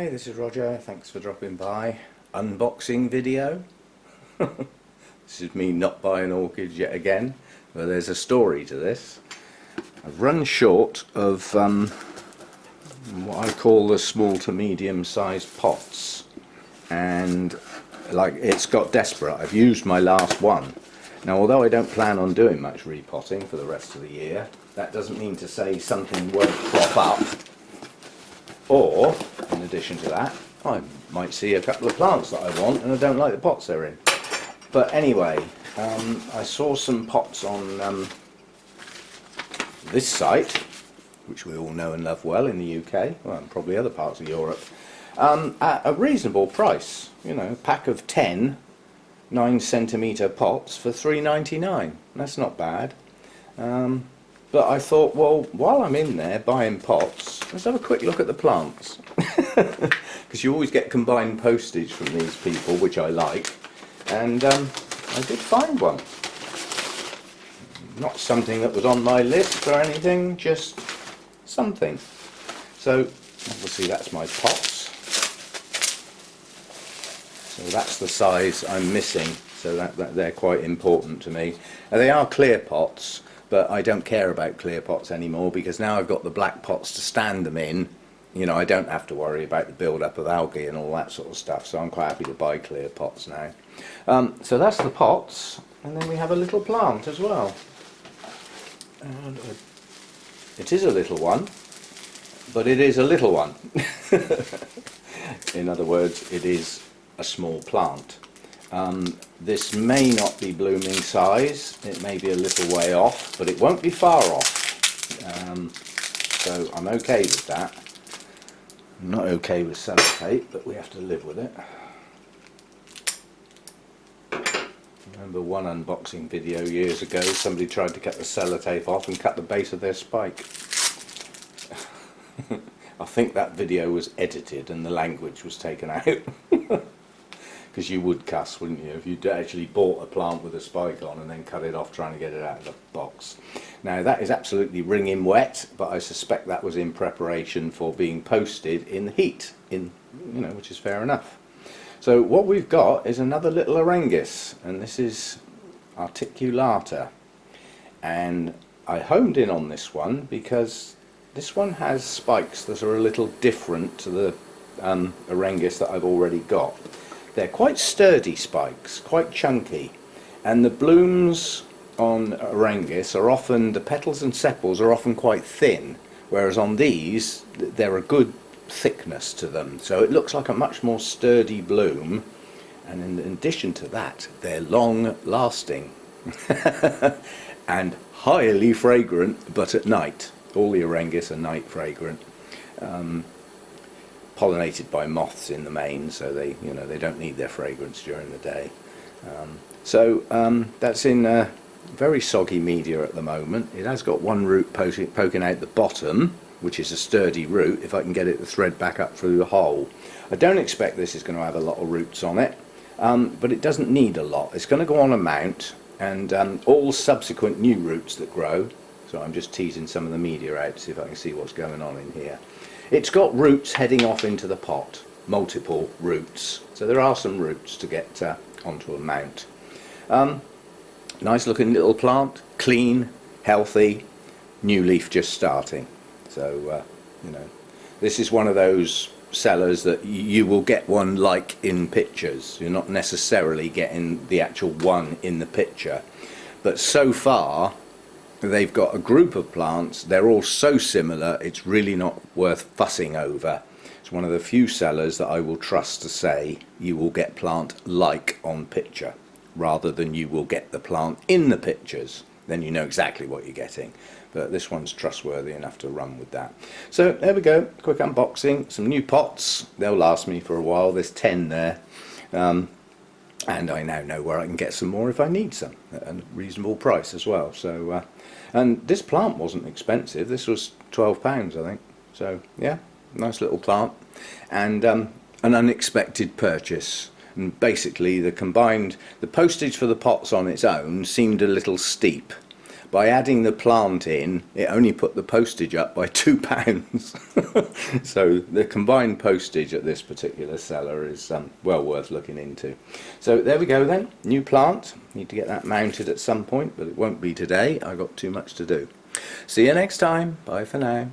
Hi, this is Roger. Thanks for dropping by. Unboxing video. This is me not buying orchids yet again, but there's a story to this. I've run short of what I call the small to medium sized pots, and like it's got desperate. I've used my last one. Now, although I don't plan on doing much repotting for the rest of the year, that doesn't mean to say something won't crop up. Or, in addition to that, I might see a couple of plants that I want and I don't like the pots they're in. But anyway, I saw some pots on this site, which we all know and love well in the UK, well, and probably other parts of Europe, at a reasonable price. You know, a pack of 10 9-centimetre pots for £3.99. That's not bad. But I thought, well, while I'm in there buying pots, let's have a quick look at the plants. Because you always get combined postage from these people, which I like. And I did find one. Not something that was on my list or anything, just something. So, obviously that's my pots. So that's the size I'm missing, so that they're quite important to me. Now, they are clear pots, but I don't care about clear pots anymore because now I've got the black pots to stand them in. You know, I don't have to worry about the build-up of algae and all that sort of stuff, so I'm quite happy to buy clear pots now. So that's the pots, and then we have a little plant as well. And it is a little one, but it is a little one. In other words, it is a small plant. This may not be blooming size, it may be a little way off, but it won't be far off. So I'm okay with that. I'm not okay with sellotape, but we have to live with it. Remember one unboxing video years ago, somebody tried to cut the sellotape off and cut the base of their spike. I think that video was edited and the language was taken out. Because you would cuss, wouldn't you, if you actually bought a plant with a spike on and then cut it off trying to get it out of the box. Now that is absolutely wringing wet, but I suspect that was in preparation for being posted in the heat, which is fair enough. So what we've got is another little Orchid, and this is articulata. And I honed in on this one because this one has spikes that are a little different to the Orchid that I've already got. They're quite sturdy spikes, quite chunky, and the blooms on Orchid are often, the petals and sepals are often quite thin, whereas on these they're a good thickness to them, so it looks like a much more sturdy bloom. And in addition to that, they're long lasting and highly fragrant, but at night. All the Orchids are night fragrant. Pollinated by moths in the main, so they don't need their fragrance during the day. That's in very soggy media at the moment. It has got one root poking out the bottom, which is a sturdy root, if I can get it to thread back up through the hole. I don't expect this is going to have a lot of roots on it, but it doesn't need a lot. It's going to go on a mount, and all subsequent new roots that grow, so I'm just teasing some of the media out to see if I can see what's going on in here. It's got roots heading off into the pot, multiple roots, so there are some roots to get onto a mount. Nice looking little plant, clean, healthy, new leaf just starting. So this is one of those sellers that you will get one like in pictures. You're not necessarily getting the actual one in the picture, but so far they've got a group of plants. They're all so similar, it's really not worth fussing over. It's one of the few sellers that I will trust to say you will get plant like on picture, rather than you will get the plant in the pictures. Then you know exactly what you're getting. But this one's trustworthy enough to run with that. So there we go, quick unboxing. Some new pots, they'll last me for a while. There's 10 there. And I now know where I can get some more if I need some, at a reasonable price as well. So, and this plant wasn't expensive. This was £12, I think. So yeah, nice little plant, and an unexpected purchase. And basically, the postage for the pots on its own seemed a little steep, by adding the plant in, it only put the postage up by £2. So the combined postage at this particular seller is well worth looking into. So there we go then, new plant. Need to get that mounted at some point, but it won't be today. I've got too much to do. See you next time. Bye for now.